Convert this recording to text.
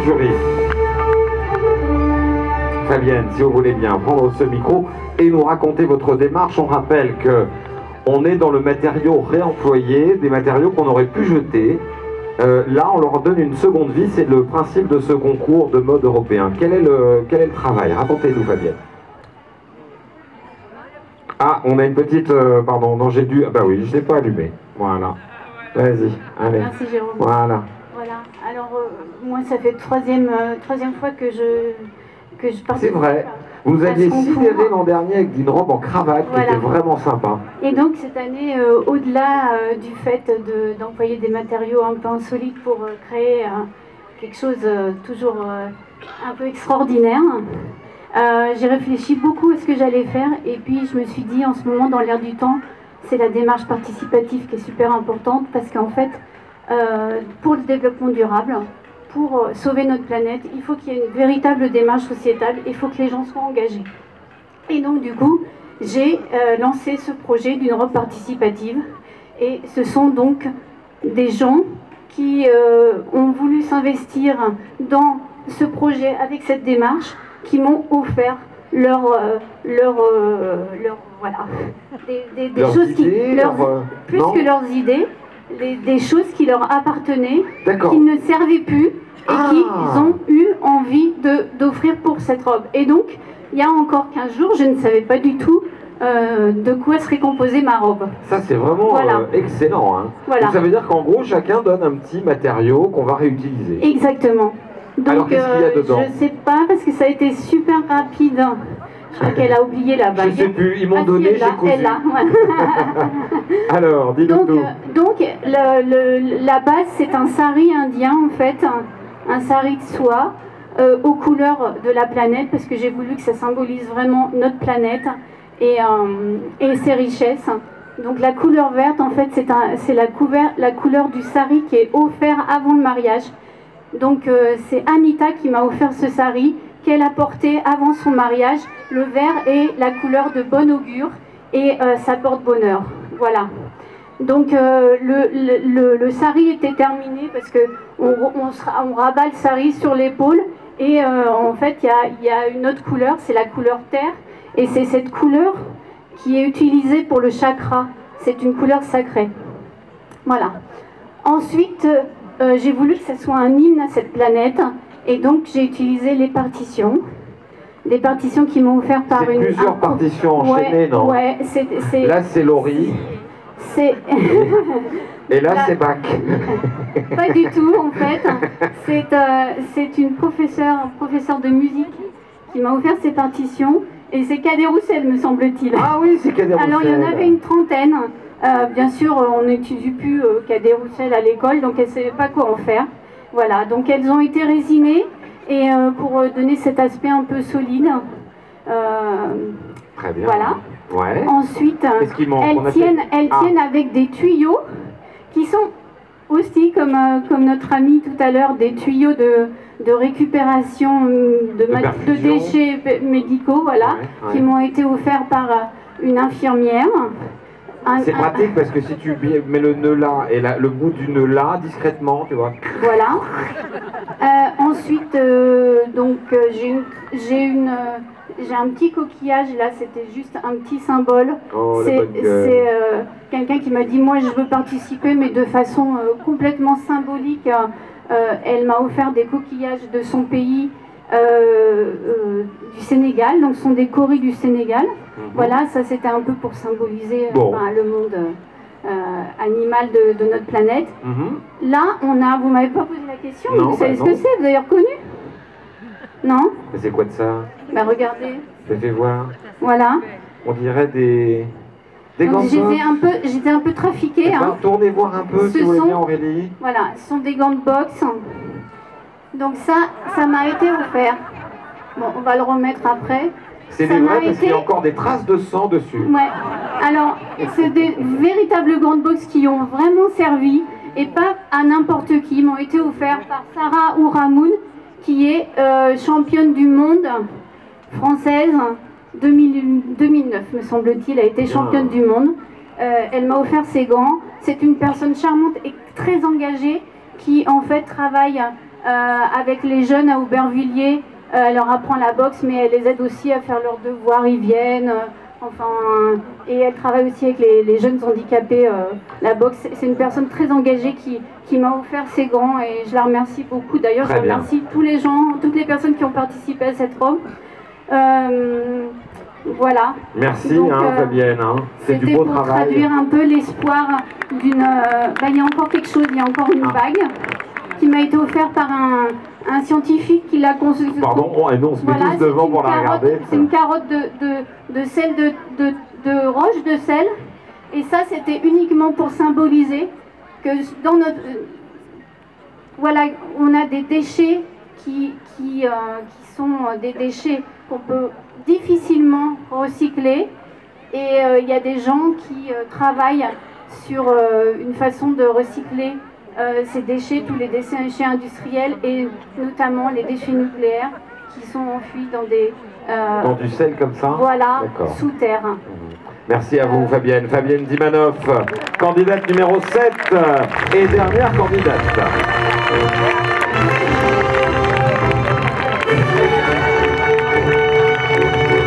le jury. Fabienne, si vous voulez bien prendre ce micro et nous raconter votre démarche. On rappelle que on est dans le matériau réemployé, des matériaux qu'on aurait pu jeter. Là, on leur donne une seconde vie. C'est le principe de ce concours de mode européen. Quel est le travail? Racontez-nous, Fabienne. Ah, on a une petite... pardon, non, j'ai dû... Ah bah oui, je ne l'ai pas allumé. Voilà. Vas-y, allez. Merci, Jérôme. Voilà. Voilà. Alors, moi, ça fait troisième fois que je participe. C'est vrai. Vous nous aviez sidéré l'an dernier avec une robe en cravate qui était vraiment sympa. Et donc, cette année, au-delà du fait d'employer des matériaux un peu insolites pour créer quelque chose toujours un peu extraordinaire, j'ai réfléchi beaucoup à ce que j'allais faire, et puis je me suis dit, en ce moment, dans l'air du temps, c'est la démarche participative qui est super importante, parce qu'en fait, pour le développement durable, pour sauver notre planète, il faut qu'il y ait une véritable démarche sociétale, il faut que les gens soient engagés. Et donc, du coup, j'ai lancé ce projet d'une robe participative, et ce sont donc des gens qui ont voulu s'investir dans ce projet avec cette démarche, qui m'ont offert voilà, des choses idées, plus que leurs idées, des choses qui leur appartenaient, qui ne servaient plus et qu'ils ont eu envie d'offrir pour cette robe. Et donc, il y a encore 15 jours, je ne savais pas du tout de quoi serait composée ma robe. Ça, c'est vraiment excellent. Hein. Voilà. Donc, ça veut dire qu'en gros, chacun donne un petit matériau qu'on va réutiliser. Exactement. Donc, alors, qu'est-ce qu'il y a dedans? Je ne sais pas, parce que ça a été super rapide. Je crois qu'elle a oublié la bague. Je ne sais plus, ils m'ont donné, j'ai cousu. Elle l'a. Alors, dis-nous tout. Donc, la base, c'est un sari indien, en fait, un sari de soie aux couleurs de la planète, parce que j'ai voulu que ça symbolise vraiment notre planète et ses richesses. Donc, la couleur verte, en fait, c'est la couleur du sari qui est offert avant le mariage. Donc, c'est Anita qui m'a offert ce sari qu'elle a porté avant son mariage. Le vert est la couleur de bon augure et ça porte bonheur. Voilà. Donc le sari était terminé parce que on rabat le sari sur l'épaule et en fait il y a une autre couleur, c'est la couleur terre, et c'est cette couleur qui est utilisée pour le chakra. C'est une couleur sacrée. Voilà. Ensuite, j'ai voulu que ce soit un hymne à cette planète, et donc j'ai utilisé les partitions. Des partitions qui m'ont offert par une... plusieurs partitions enchaînées, non? Ouais, là, c'est Laurie. Et là, c'est Bach. Pas du tout, en fait. C'est un professeur de musique qui m'a offert ces partitions. Et c'est Cadet Roussel, me semble-t-il. Ah oui, c'est Cadet Roussel. Alors, il y en avait une trentaine. Bien sûr, on n'étudie plus Cadet Roussel à l'école, donc elle ne savait pas quoi en faire. Voilà, donc elles ont été résinées. Et pour donner cet aspect un peu solide. Très bien. Voilà. Ouais. Ensuite, elles tiennent avec des tuyaux qui sont aussi, comme notre ami tout à l'heure, des tuyaux de récupération de déchets médicaux, voilà, qui m'ont été offerts par une infirmière. C'est pratique parce que si tu mets le nœud là et le bout du nœud là, discrètement, tu vois. Voilà. Ensuite, donc j'ai un petit coquillage, là c'était juste un petit symbole. Oh, c'est quelqu'un qui m'a dit, moi je veux participer, mais de façon complètement symbolique. Elle m'a offert des coquillages de son pays, du Sénégal, donc ce sont des coris du Sénégal. Voilà, ça c'était un peu pour symboliser le monde animal de notre planète. Là, vous m'avez pas posé la question, mais vous savez ce que c'est, vous avez reconnu? Non? Mais c'est quoi de ça? Bah regardez. Je te fais voir. Voilà. On dirait des gants de boxe. J'étais un peu trafiquée. Tournez voir un peu si vous voulez bien, Aurélie. Voilà, ce sont des gants de boxe. Donc ça m'a été offert. Bon, on va le remettre après. C'est des vrais parce qu'il y a encore des traces de sang dessus. Ouais. Alors, c'est des véritables gants de boxe qui ont vraiment servi, et pas à n'importe qui. Ils m'ont été offerts par Sarah Ouramoun, qui est championne du monde française 2009, me semble-t-il, a été championne du monde. Elle m'a offert ces gants. C'est une personne charmante et très engagée qui, en fait, travaille avec les jeunes à Aubervilliers. Elle leur apprend la boxe, mais elle les aide aussi à faire leurs devoirs, ils viennent. Et elle travaille aussi avec les jeunes handicapés. La boxe, c'est une personne très engagée qui m'a offert ses gants et je la remercie beaucoup. D'ailleurs, je remercie tous les gens, toutes les personnes qui ont participé à cette robe. Voilà. Merci Fabienne, c'est du beau travail. Pour traduire un peu l'espoir d'une... il y a encore quelque chose, il y a encore une bague qui m'a été offerte par un scientifique qui l'a conçu. Pardon, non, on se met tous devant pour la regarder. C'est une carotte de sel, de roche de sel. Et ça, c'était uniquement pour symboliser que dans notre... voilà, on a des déchets qui sont des déchets qu'on peut difficilement recycler. Et il y a des gens qui travaillent sur une façon de recycler ces déchets, tous les déchets industriels et notamment les déchets nucléaires qui sont enfouis dans des... dans du sel comme ça? Voilà, sous terre. Merci à vous Fabienne. Fabienne Dimanoff, candidate numéro 7 et dernière candidate.